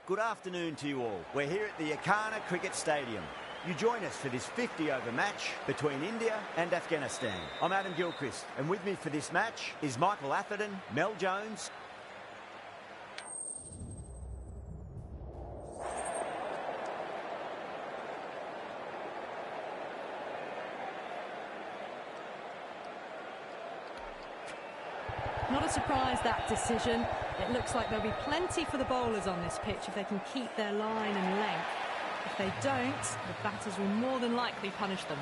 Good afternoon to you all. We're here at the Akana Cricket Stadium. You join us for this 50-over match between India and Afghanistan. I'm Adam Gilchrist, and with me for this match is Michael Atherton, Mel Jones. Not a surprise, that decision. It looks like there'll be plenty for the bowlers on this pitch if they can keep their line and length. If they don't, the batters will more than likely punish them.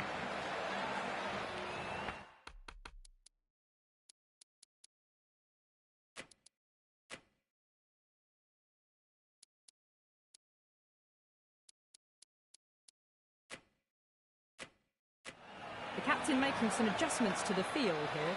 The captain making some adjustments to the field here.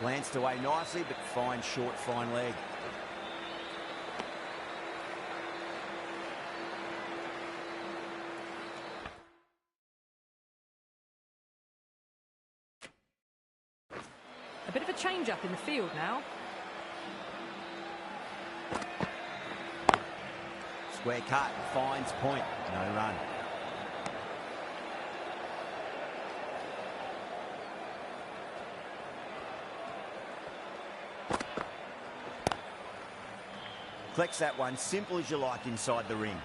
Glanced away nicely, but fine short, fine leg. A bit of a change-up in the field now. Square cut, finds point, no run. Collects that one, simple as you like, inside the ring.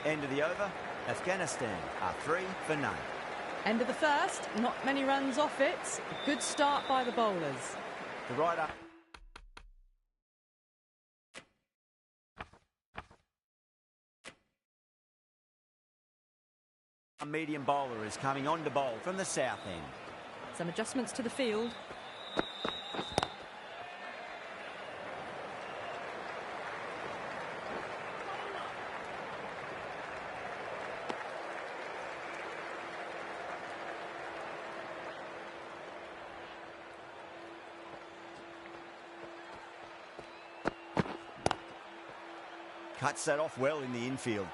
End of the over. Afghanistan are 3 for none. End of the first, not many runs off it. A good start by the bowlers. The right up. A medium bowler is coming on to bowl from the south end. Some adjustments to the field. Cuts that off well in the infield.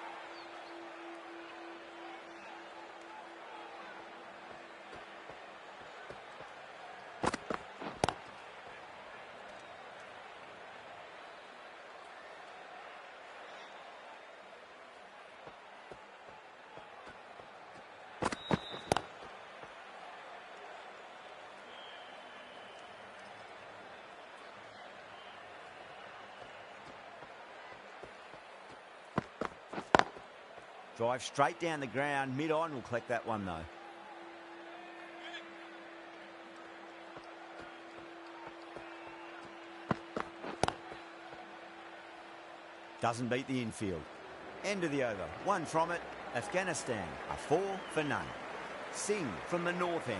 Drive straight down the ground, mid-on will collect that one though. Doesn't beat the infield. End of the over, 1 from it. Afghanistan are 4 for none. Singh from the north end.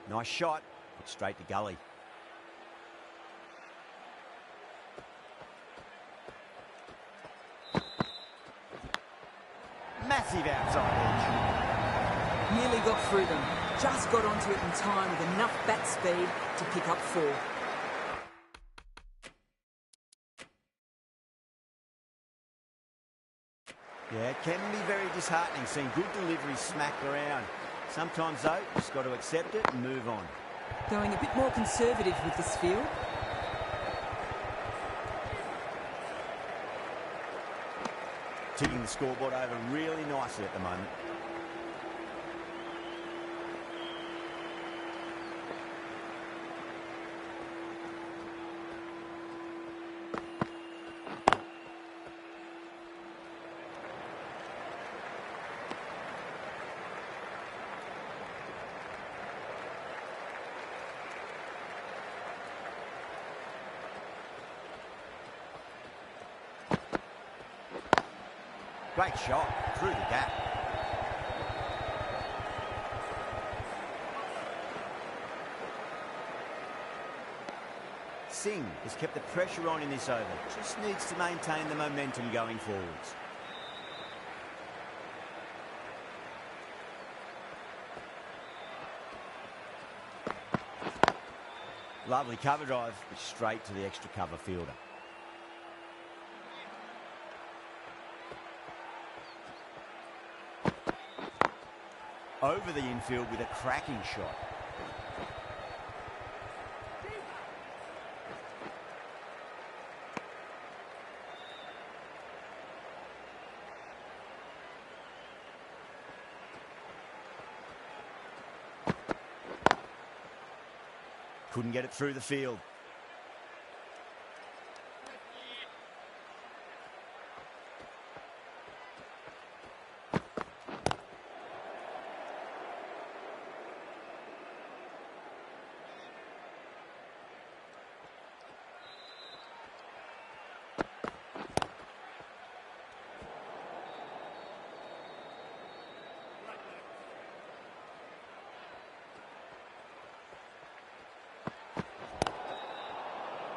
Nice shot, straight to gully. Massive outside edge. Nearly got through them. Just got onto it in time with enough bat speed to pick up 4. Yeah, it can be very disheartening seeing good deliveries smacked around. Sometimes, though, just got to accept it and move on. Going a bit more conservative with this field. Ticking the scoreboard over really nicely at the moment. Great shot through the gap. Singh has kept the pressure on in this over. Just needs to maintain the momentum going forwards. Lovely cover drive, but straight to the extra cover fielder. Over the infield with a cracking shot. Couldn't get it through the field.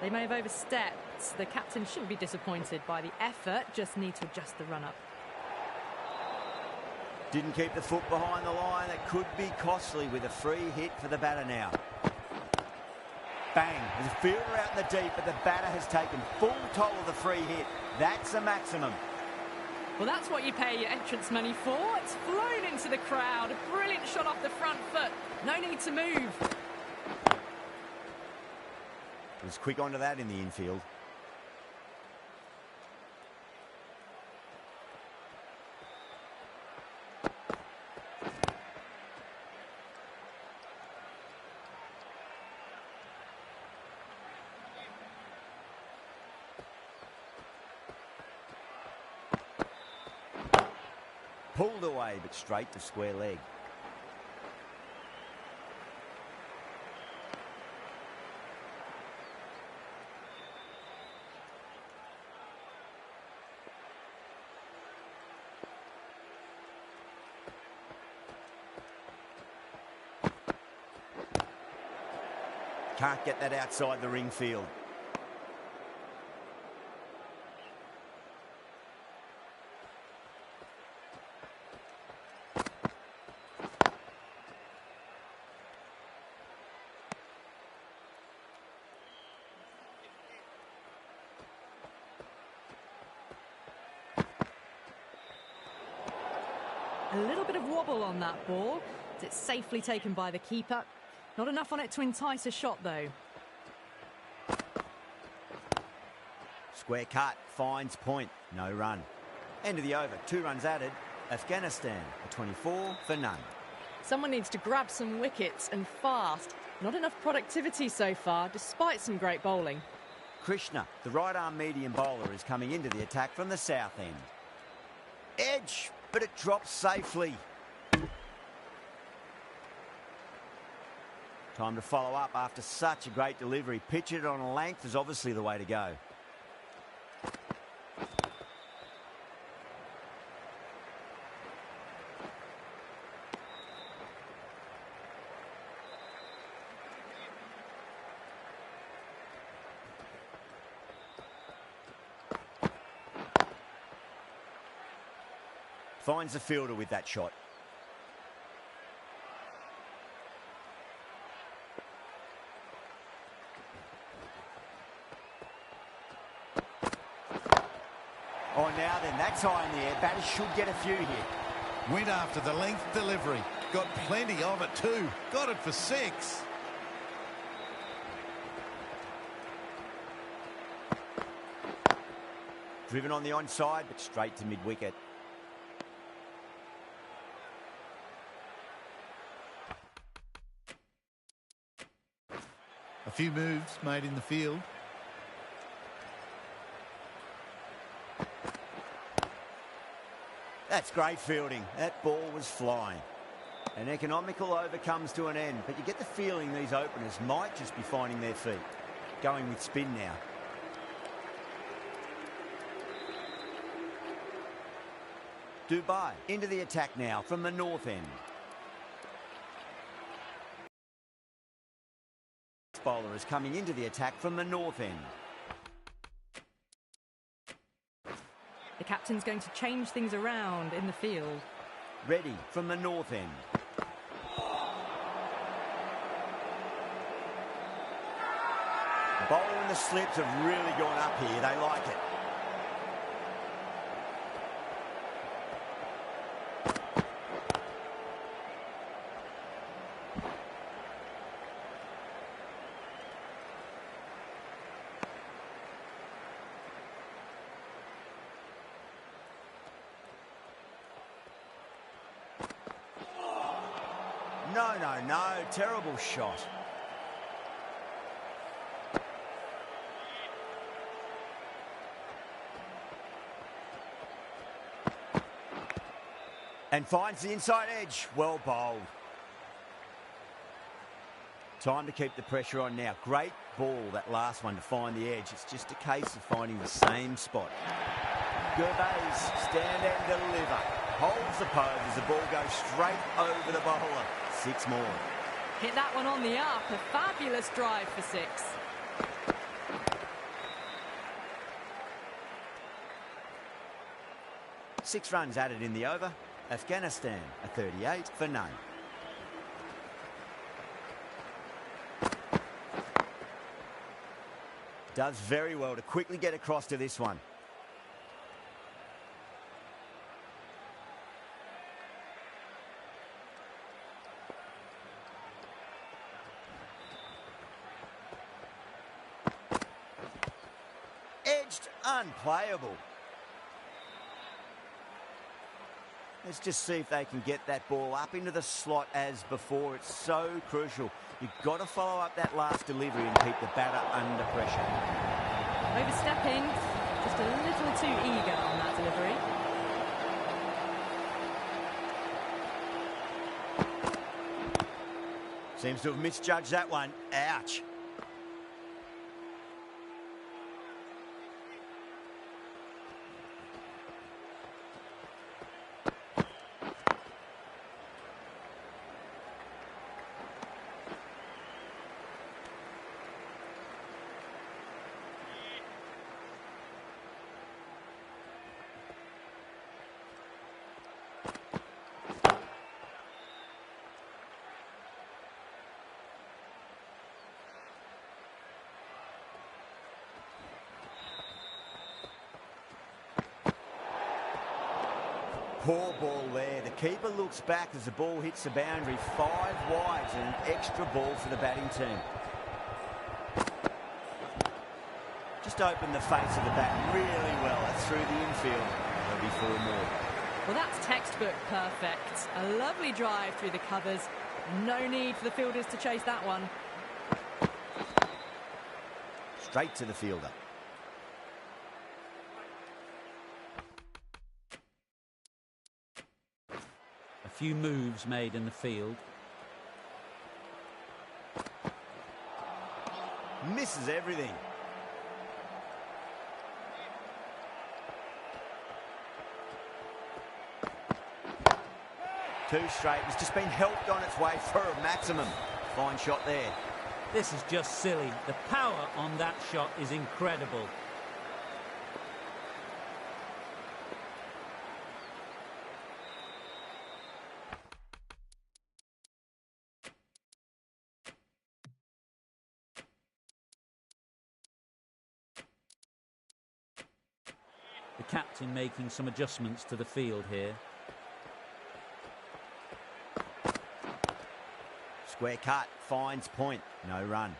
They may have overstepped. The captain shouldn't be disappointed by the effort, just need to adjust the run-up. Didn't keep the foot behind the line. That could be costly with a free hit for the batter now. Bang. There's a fielder out in the deep, but the batter has taken full toll of the free hit. That's a maximum. Well, that's what you pay your entrance money for. It's flown into the crowd. A brilliant shot off the front foot. No need to move. Was quick onto that in the infield. Pulled away, but straight to square leg. Can't get that outside the ring field. A little bit of wobble on that ball. It's safely taken by the keeper. Not enough on it to entice a shot, though. Square cut, finds point, no run. End of the over, 2 runs added. Afghanistan, a 24 for none. Someone needs to grab some wickets and fast. Not enough productivity so far, despite some great bowling. Krishna, the right-arm medium bowler, is coming into the attack from the south end. Edge, but it drops safely. Time to follow up after such a great delivery. Pitch it on a length is obviously the way to go. Finds the fielder with that shot. Oh, now then, that's high in the air. Batters should get a few here. Went after the length delivery. Got plenty of it too. Got it for 6. Driven on the onside, but straight to mid-wicket. A few moves made in the field. That's great fielding. That ball was flying. An economical over comes to an end, but you get the feeling these openers might just be finding their feet. Going with spin now. Dubai into the attack now from the north end. Bowler is coming into the attack from the north end. The captain's going to change things around in the field. Ready from the north end. The bowler and the slips have really gone up here. They like it. No, terrible shot. And finds the inside edge. Well bowled. Time to keep the pressure on now. Great ball, that last one, to find the edge. It's just a case of finding the same spot. Gervais, stand and deliver. Holds the pose as the ball goes straight over the bowler. 6 more. Hit that one on the up. A fabulous drive for 6. Six runs added in the over. Afghanistan a 38 for none. Does very well to quickly get across to this one. Edged, unplayable. Let's just see if they can get that ball up into the slot as before. It's so crucial. You've got to follow up that last delivery and keep the batter under pressure. Overstepping, just a little too eager on that delivery. Seems to have misjudged that one. Ouch. Poor ball there. The keeper looks back as the ball hits the boundary. 5 wides and an extra ball for the batting team. Just opened the face of the bat really well. That's through the infield. There'll be 4 more. Well, that's textbook perfect. A lovely drive through the covers. No need for the fielders to chase that one. Straight to the fielder. Few moves made in the field. Misses everything. Two straight. It's just been helped on its way for a maximum. Fine shot there. This is just silly. The power on that shot is incredible. The captain making some adjustments to the field here. Square cut, finds point, no run.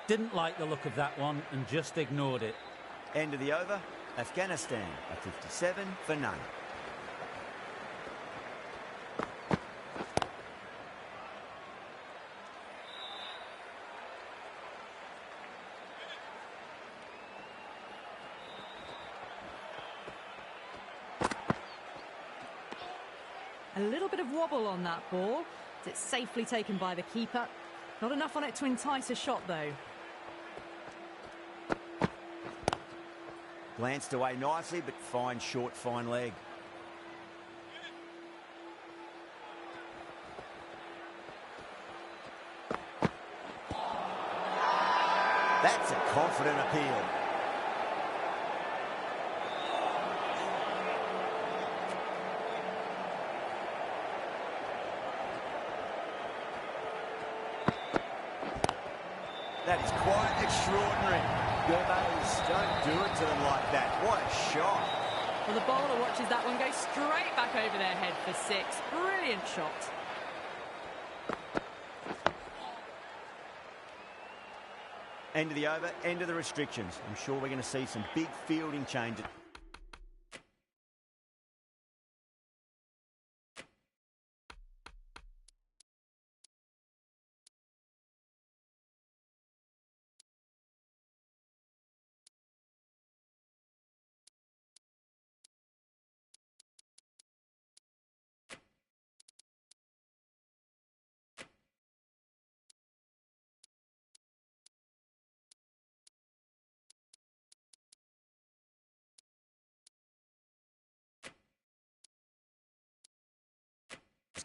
Didn't like the look of that one and just ignored it. End of the over. Afghanistan a 57 for none. A little bit of wobble on that ball. It's safely taken by the keeper. Not enough on it to entice a shot, though. Glanced away nicely, but fine short, fine leg. That's a confident appeal. That is quite extraordinary. Gerbers don't do it to them like that. What a shot. Well, the bowler watches that one go straight back over their head for 6. Brilliant shot. End of the over, end of the restrictions. I'm sure we're going to see some big fielding changes.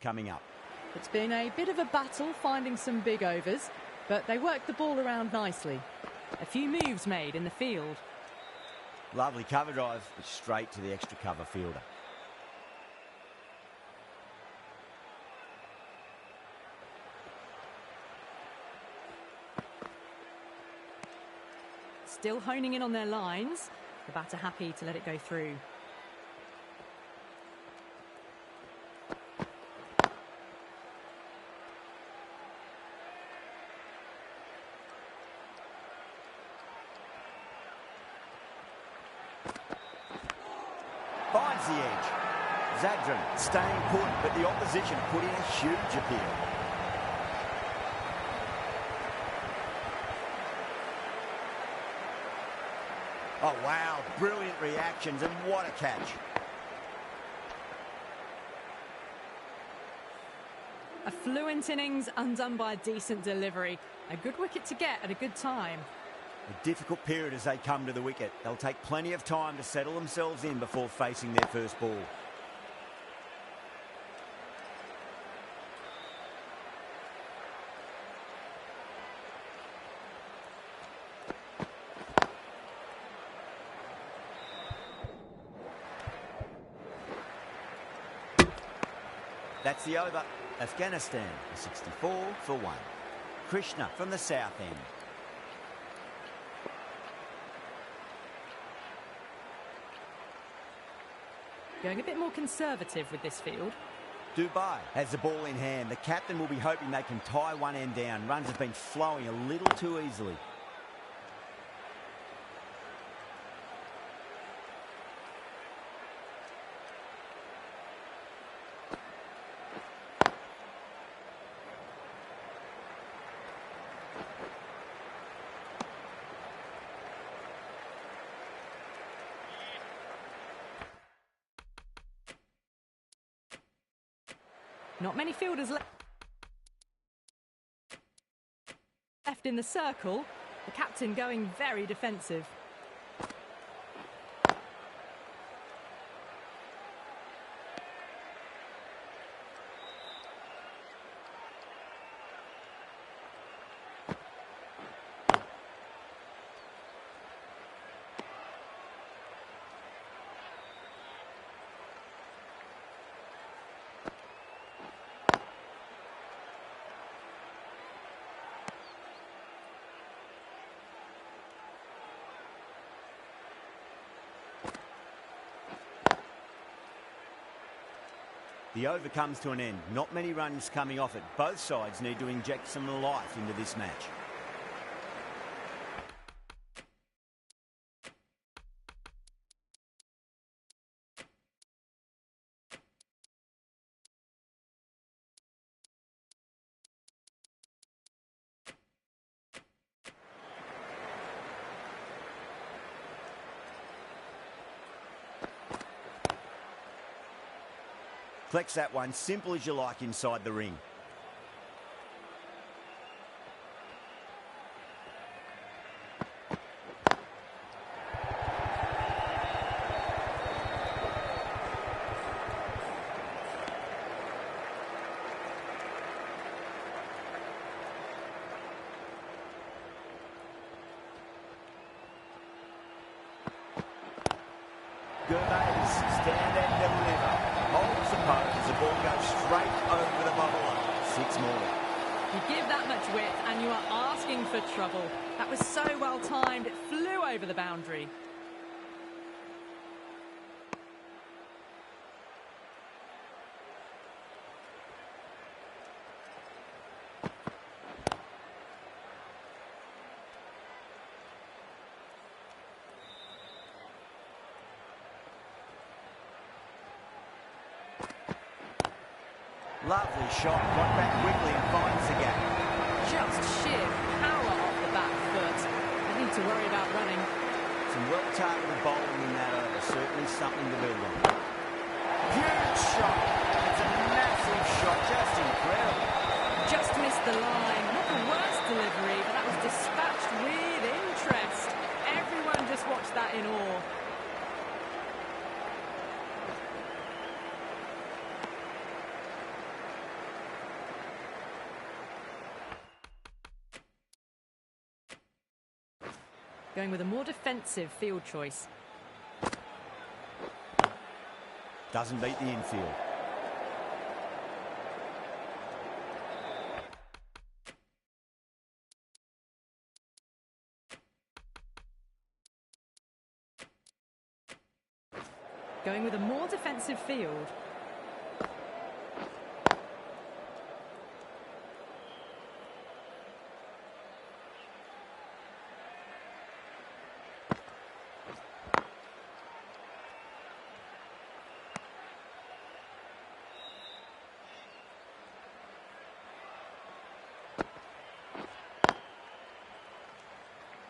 Coming up. It's been a bit of a battle finding some big overs, but they worked the ball around nicely. A few moves made in the field. Lovely cover drive, but straight to the extra cover fielder. Still honing in on their lines. The batter happy to let it go through. Finds the edge. Zadran staying put, but the opposition put in a huge appeal. Oh, wow. Brilliant reactions, and what a catch. A fluent innings undone by a decent delivery. A good wicket to get at a good time. A difficult period as they come to the wicket. They'll take plenty of time to settle themselves in before facing their first ball. That's the over. Afghanistan, 64 for 1. Krishna from the south end. Going a bit more conservative with this field. Dubai has the ball in hand. The captain will be hoping they can tie one end down. Runs have been flowing a little too easily. Not many fielders left in the circle. The captain going very defensive. The over comes to an end. Not many runs coming off it. Both sides need to inject some life into this match. Collects that one simple as you like inside the ring. Gourmet's stand and deliver. Holds the post as the ball goes straight over the bubble. 6 more. You give that much width and you are asking for trouble. That was so well timed, it flew over the boundary. Lovely shot, got back quickly and finds the gap. Just sheer power off the back foot. They need to worry about running. Some well-targeted bowling in that over, certainly something to build on. Huge shot, it's a massive shot, just incredible. Just missed the line. Not the worst delivery, but that was dispatched with interest. Everyone just watched that in awe. Going with a more defensive field choice. Doesn't beat the infield. Going with a more defensive field.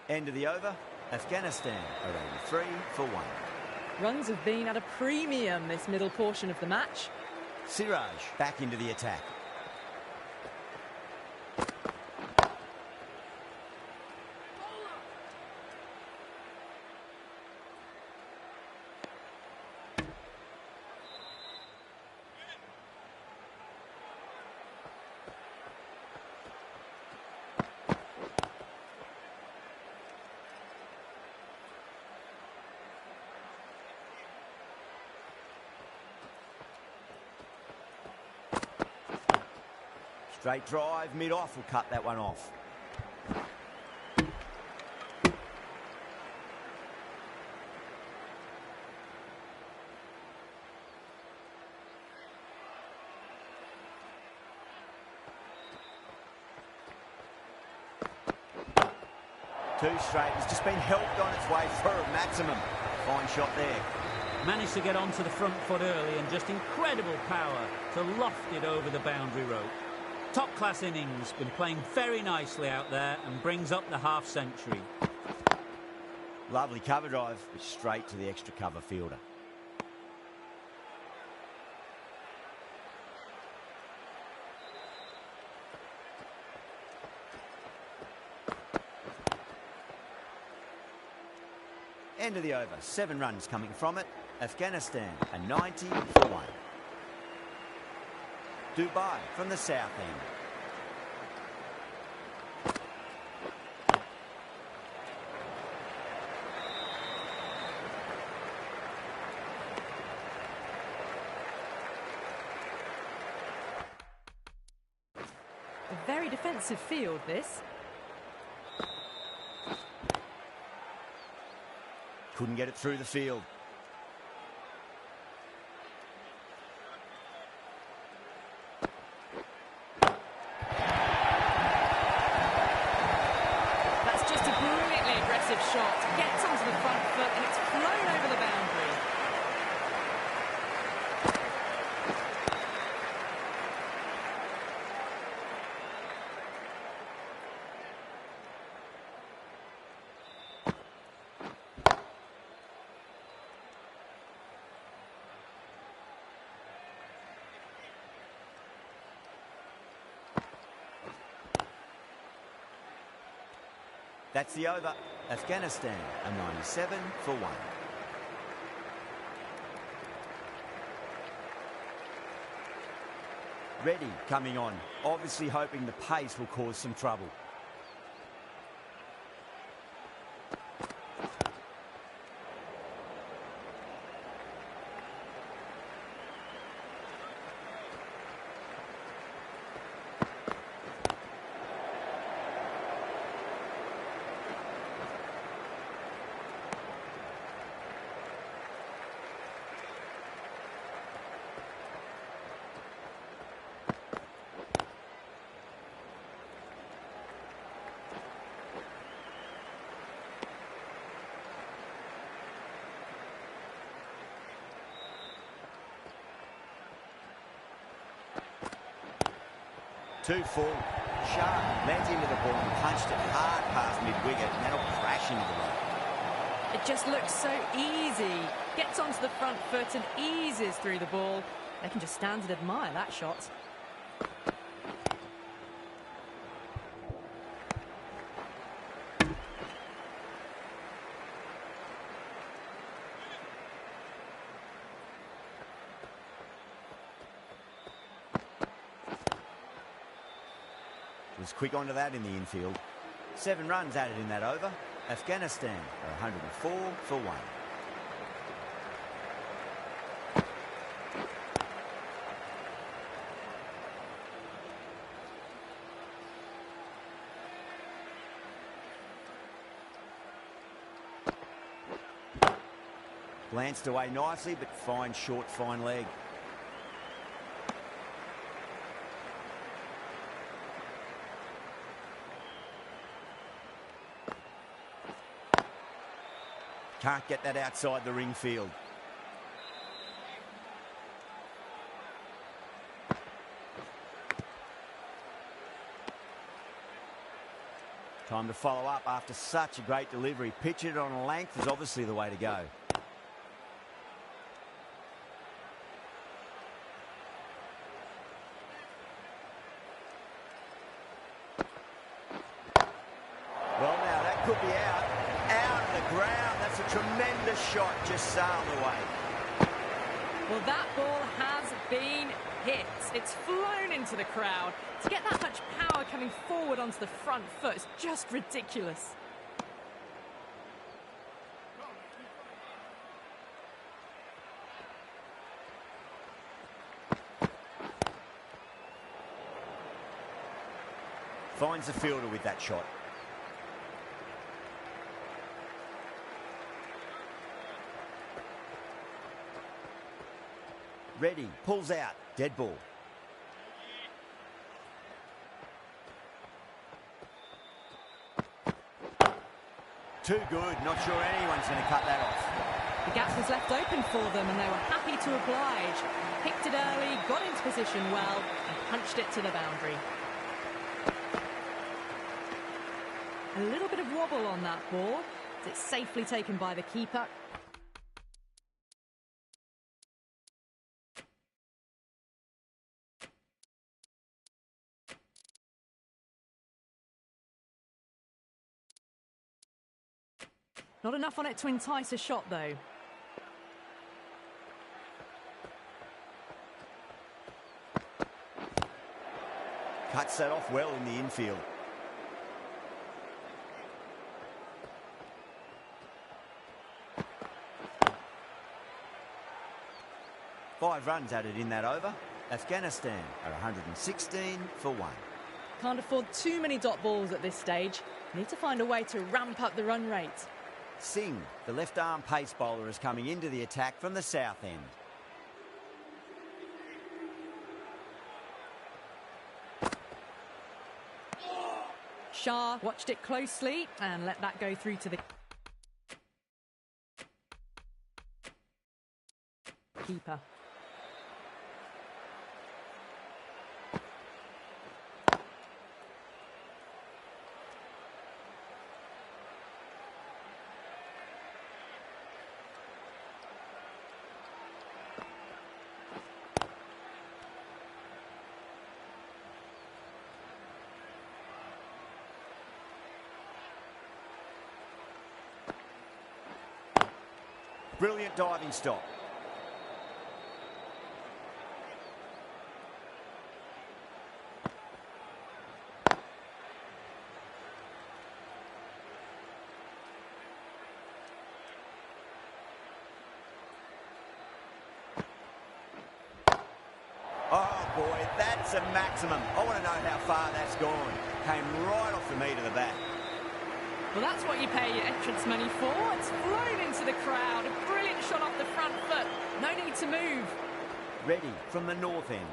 End of the over. Afghanistan are only 3 for 1. Runs have been at a premium this middle portion of the match. Siraj back into the attack. Straight drive, mid-off will cut that one off. Too straight, it's just been helped on its way for a maximum. Fine shot there. Managed to get onto the front foot early and just incredible power to loft it over the boundary rope. Top-class innings, been playing very nicely out there and brings up the half-century. Lovely cover drive, but straight to the extra cover fielder. End of the over, 7 runs coming from it. Afghanistan, a 90 for 1. Dubai from the south end. A very defensive field, this. Couldn't get it through the field. Shot gets onto the front foot and it's flown over the boundary. That's the over. Afghanistan are 97 for 1. Ready coming on, obviously hoping the pace will cause some trouble. Two full. Sharp lent into the ball and punched it hard past mid-wicket, and that'll crash into the road. It just looks so easy. Gets onto the front foot and eases through the ball. They can just stand and admire that shot. Was quick onto that in the infield. 7 runs added in that over. Afghanistan are 104 for 1. Glanced away nicely, but fine short, fine leg. Can't get that outside the ring field. Time to follow up after such a great delivery. Pitch it on a length is obviously the way to go. Well, now that could be out. Out of the ground. That's a tremendous shot. Just sailed away. Well, that ball has been hit. It's flown into the crowd. To get that much power coming forward onto the front foot is just ridiculous. Finds the fielder with that shot. Ready, pulls out, dead ball. Too good, not sure anyone's going to cut that off. The gap was left open for them and they were happy to oblige. Picked it early, got into position well and punched it to the boundary. A little bit of wobble on that ball. It's safely taken by the keeper. Not enough on it to entice a shot, though. Cuts that off well in the infield. Five runs added in that over. Afghanistan are 116 for 1. Can't afford too many dot balls at this stage. Need to find a way to ramp up the run rate. Singh, the left-arm pace bowler, is coming into the attack from the south end. Shah watched it closely and let that go through to the keeper. Brilliant diving stop. Oh boy, that's a maximum. I want to know how far that's gone. Came right off the meat of the bat. Well, that's what you pay your entrance money for. It's flown into the crowd. A brilliant shot off the front foot. No need to move. Ready from the north end.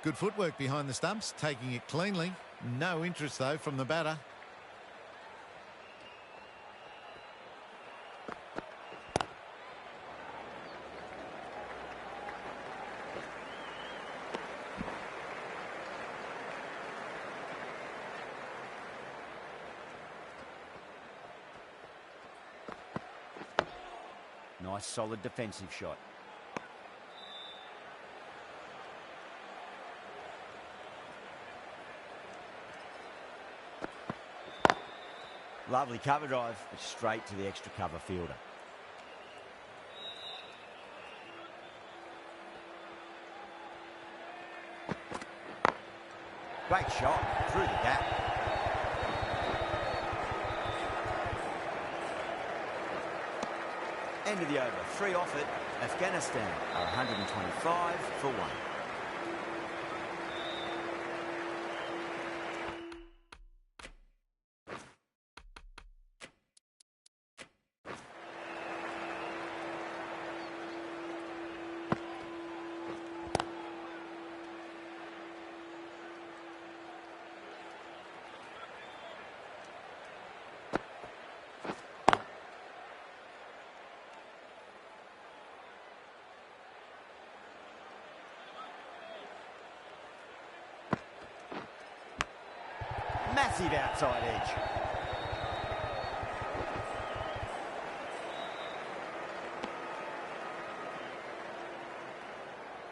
Good footwork behind the stumps, taking it cleanly. No interest, though, from the batter. Nice, solid defensive shot. Lovely cover drive, but straight to the extra cover fielder. Great shot through the gap. End of the over. 3 off it. Afghanistan are 125 for 1. Massive outside edge.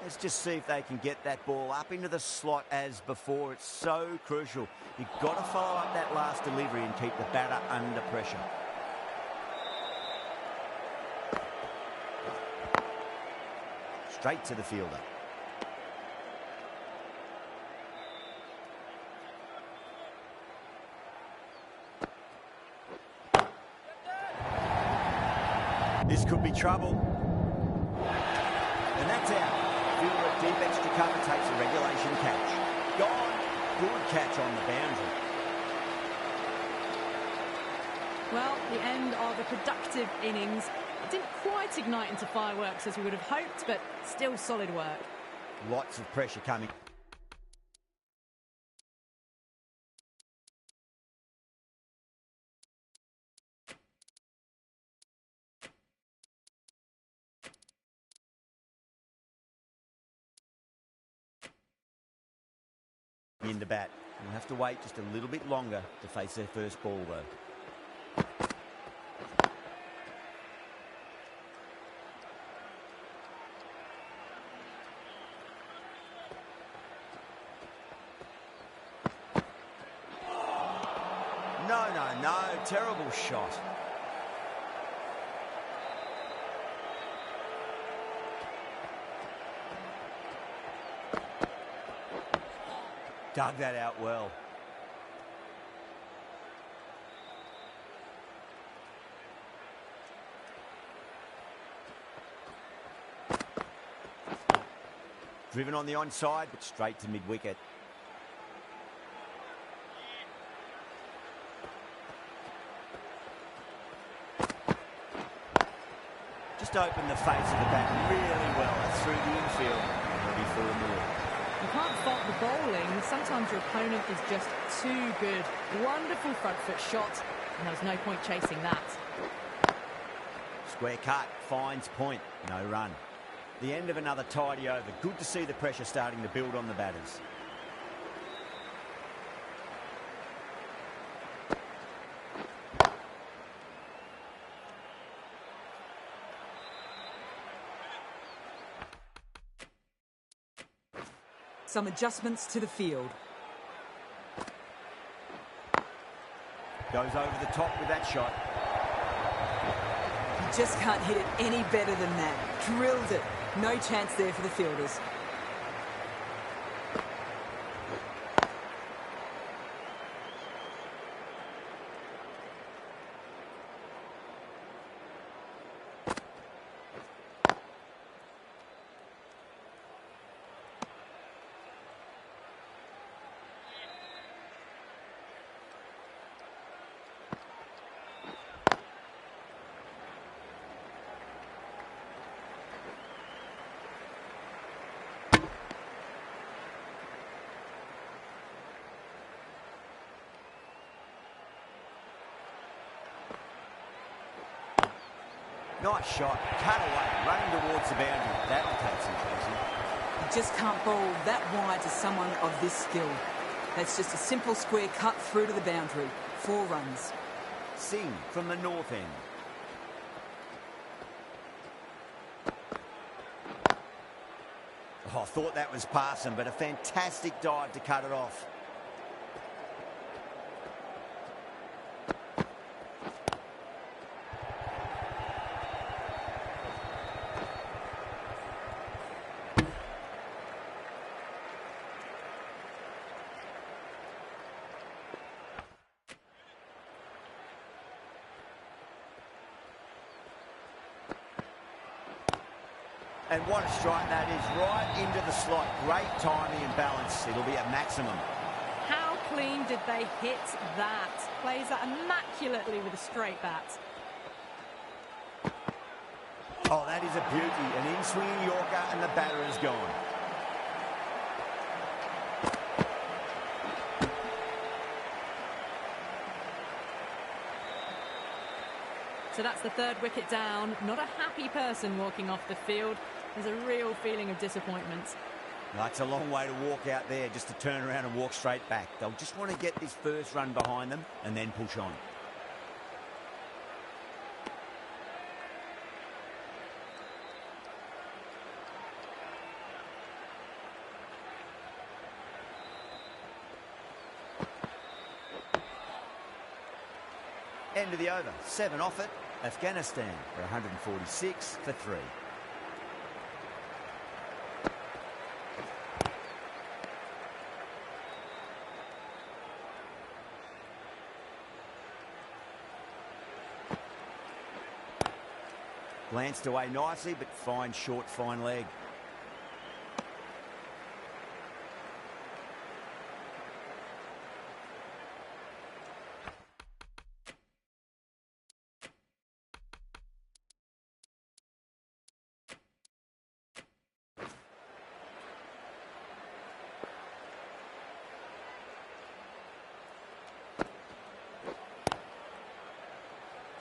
Let's just see if they can get that ball up into the slot as before. It's so crucial. You've got to follow up that last delivery and keep the batter under pressure. Straight to the fielder. This could be trouble. And that's out. Fielder deep extra cover takes a regulation catch. Gone. Good catch on the boundary. Well, the end of a productive innings. It didn't quite ignite into fireworks as we would have hoped, but still solid work. Lots of pressure coming. In the bat. We'll have to wait just a little bit longer to face their first ball, though. No, terrible shot. Dug that out well. Driven on the onside, but straight to mid-wicket. Just opened the face of the bat really well through the infield. Ready for more. You can't fault the bowling. Sometimes your opponent is just too good. Wonderful front foot shot, and there's no point chasing that. Square cut, finds point, no run. The end of another tidy over. Good to see the pressure starting to build on the batters. some adjustments to the field. Goes over the top with that shot. You just can't hit it any better than that. Drilled it. No chance there for the fielders. Nice shot, cut away, running towards the boundary. That'll take some closing. You just can't bowl that wide to someone of this skill. That's just a simple square cut through to the boundary. 4 runs. Singh from the north end. Oh, I thought that was passing, but a fantastic dive to cut it off. And what a strike that is, right into the slot. Great timing and balance. It'll be a maximum. How clean did they hit that? Plays that immaculately with a straight bat. Oh, that is a beauty. An in-swinging Yorker and the batter is gone. So that's the 3rd wicket down. Not a happy person walking off the field. There's a real feeling of disappointment. That's a long way to walk out there just to turn around and walk straight back. They'll just want to get this first run behind them and then push on. End of the over. 7 off it. Afghanistan for 146 for 3. Glanced away nicely, but fine short, fine leg.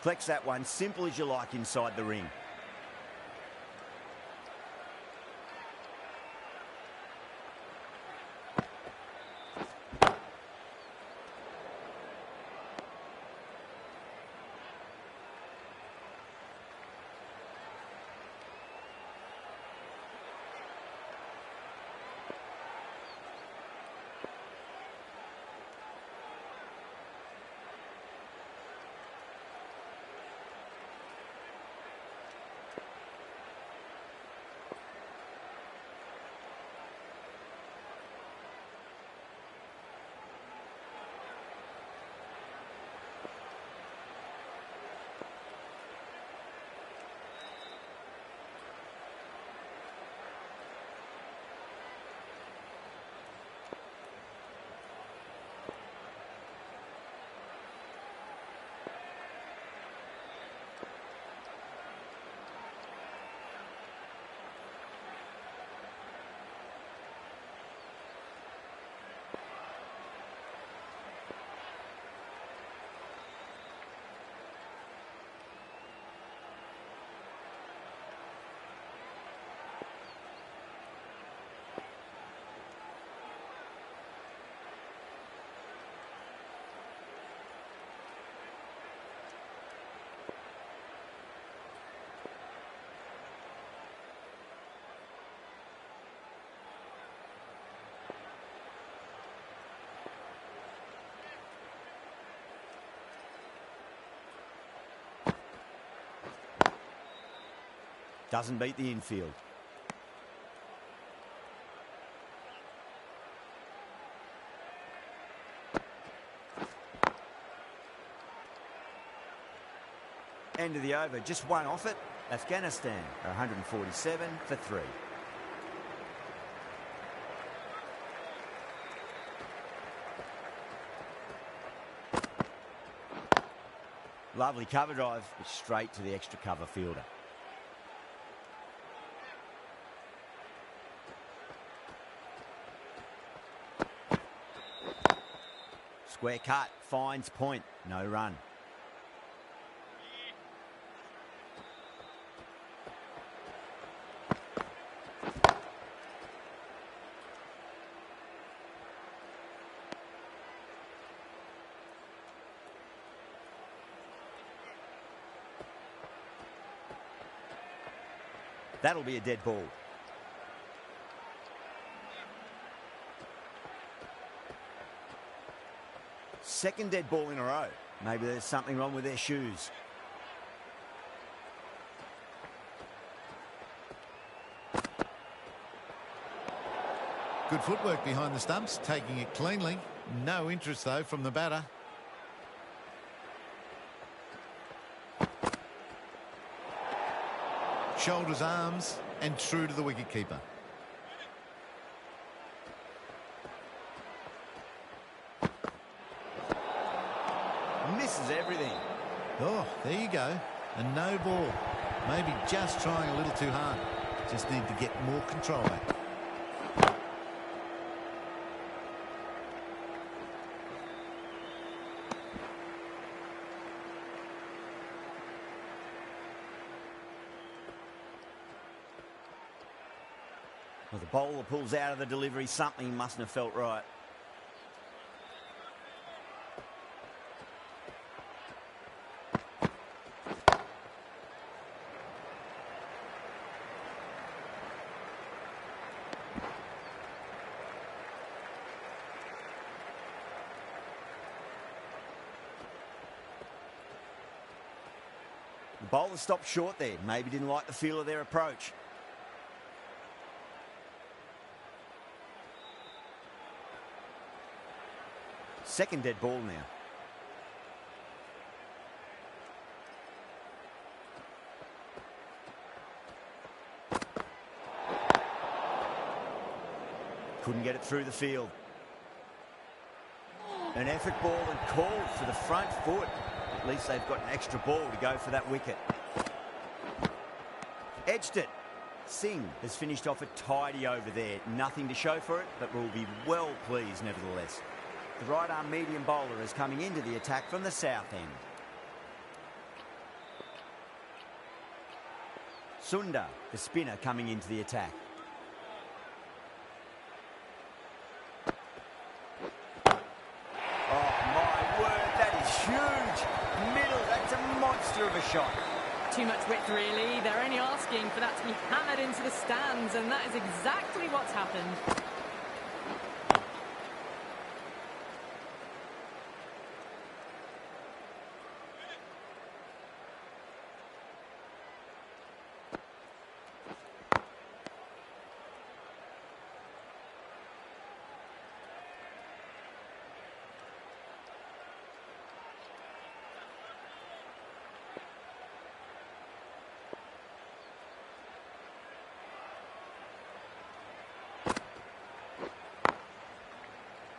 Flex that one, simple as you like inside the ring. Doesn't beat the infield. End of the over, just one off it. Afghanistan are 147 for 3. Lovely cover drive, but straight to the extra cover fielder. Square cut, finds point, no run. That'll be a dead ball. Second dead ball in a row. Maybe there's something wrong with their shoes. Good footwork behind the stumps, taking it cleanly. No interest, though, from the batter. Shoulders, arms, and true to the wicketkeeper. Misses everything. Oh, there you go. A no ball. Maybe just trying a little too hard. Just need to get more control back. Well, the bowler pulls out of the delivery. Something mustn't have felt right. The bowler stopped short there. Maybe didn't like the feel of their approach. Second dead ball now. Couldn't get it through the field. An effort ball and called for the front foot. At least they've got an extra ball to go for that wicket. Edged it. Singh has finished off a tidy over there. Nothing to show for it, but will be well pleased nevertheless. The right-arm medium bowler is coming into the attack from the south end. Sundar, the spinner, coming into the attack. Oh, my word, that is huge. Middle, that's a monster of a shot. Too much width, really. They're only asking for that to be hammered into the stands, and that is exactly what's happened.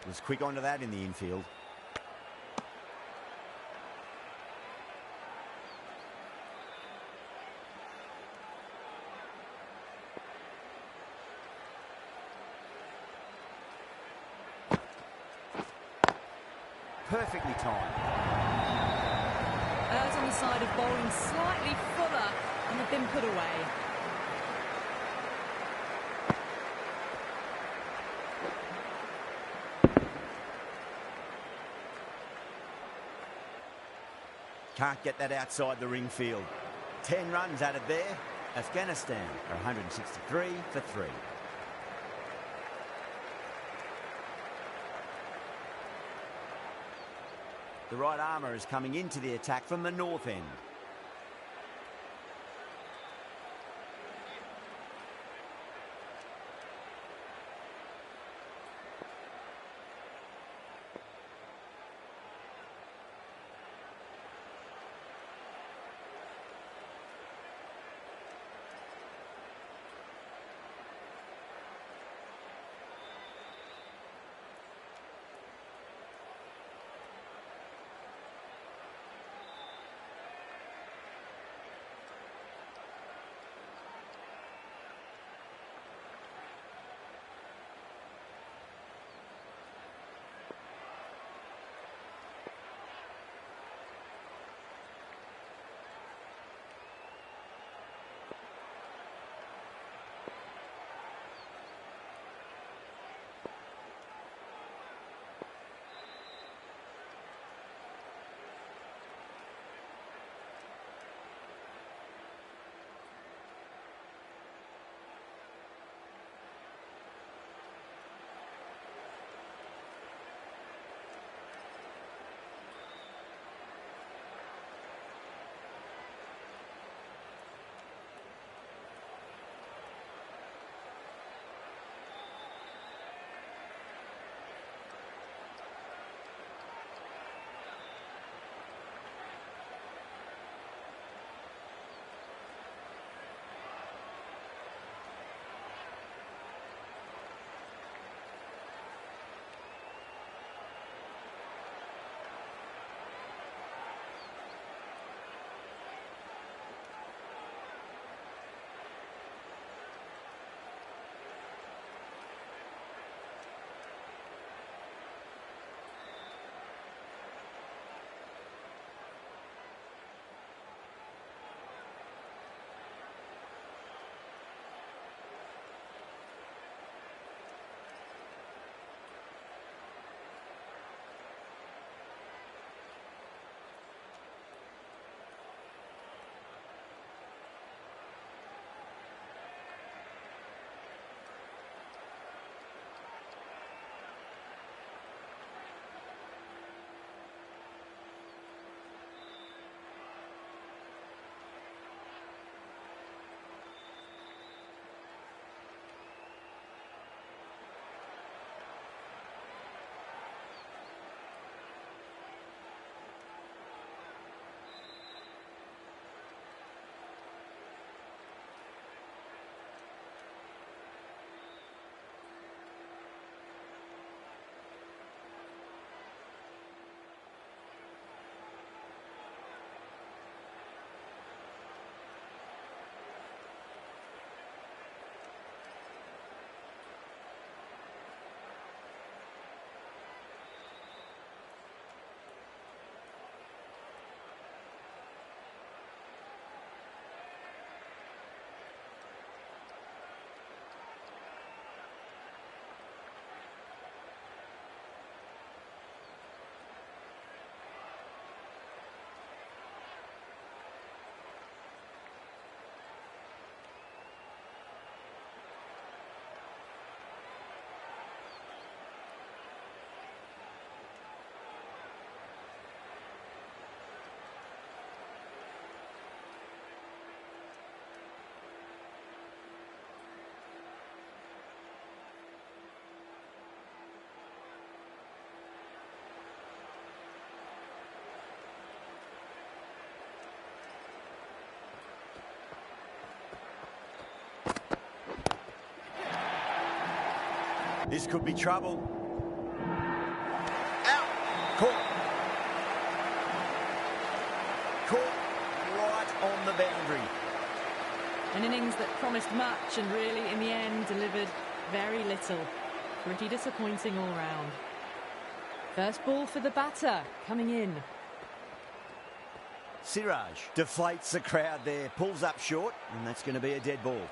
Was quick onto that in the infield. Perfectly timed. Errs on the side of bowling slightly fuller and have been put away. Can't get that outside the ring field. 10 runs added there. Afghanistan are 163 for 3. The right armour is coming into the attack from the north end. This could be trouble. Out. Caught. Caught right on the boundary. An innings that promised much and really, in the end, delivered very little. Pretty disappointing all round. First ball for the batter, coming in. Siraj deflates the crowd there, pulls up short, and that's going to be a dead ball.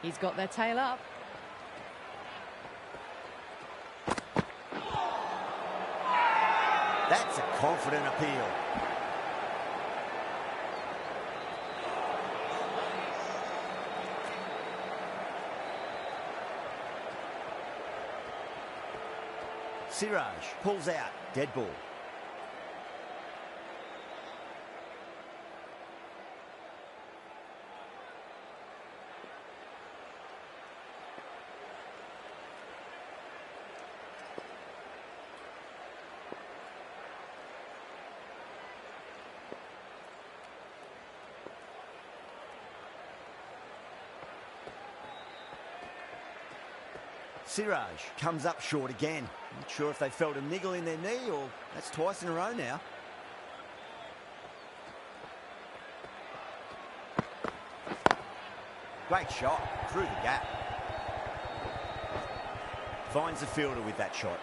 He's got their tail up. That's a confident appeal. Siraj pulls out, dead ball. Siraj comes up short again. Not sure if they felt a niggle in their knee or that's twice in a row now. Great shot through the gap. Finds the fielder with that shot.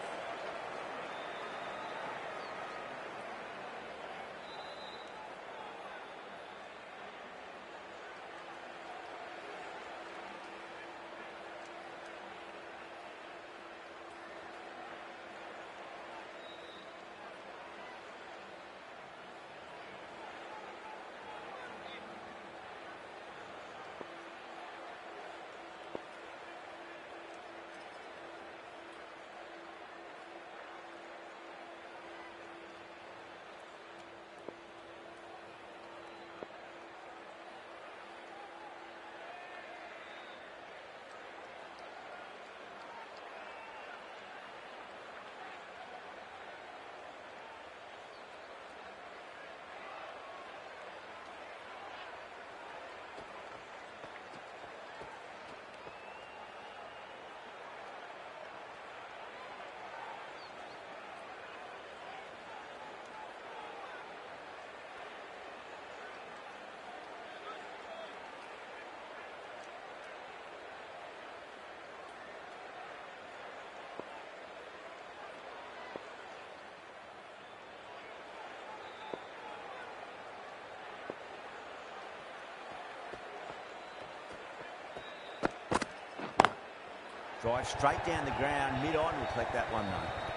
Drive straight down the ground, mid-on will collect that one though.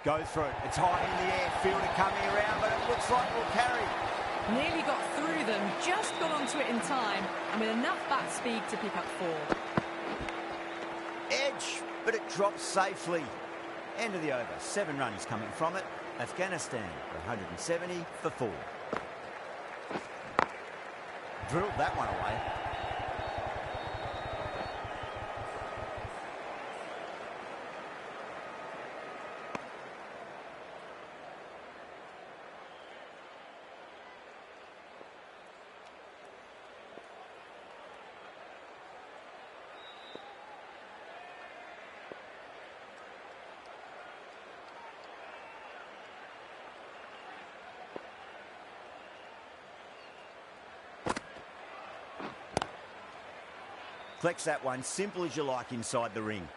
Go for it. It's high in the air. Fielder coming around, but it looks like we'll carry. Nearly got through them, just got onto it in time, and with enough bat speed to pick up 4. Edge, but it drops safely. End of the over. 7 runs coming from it. Afghanistan 170 for 4. Drilled that one away. Collects that one, simple as you like inside the ring.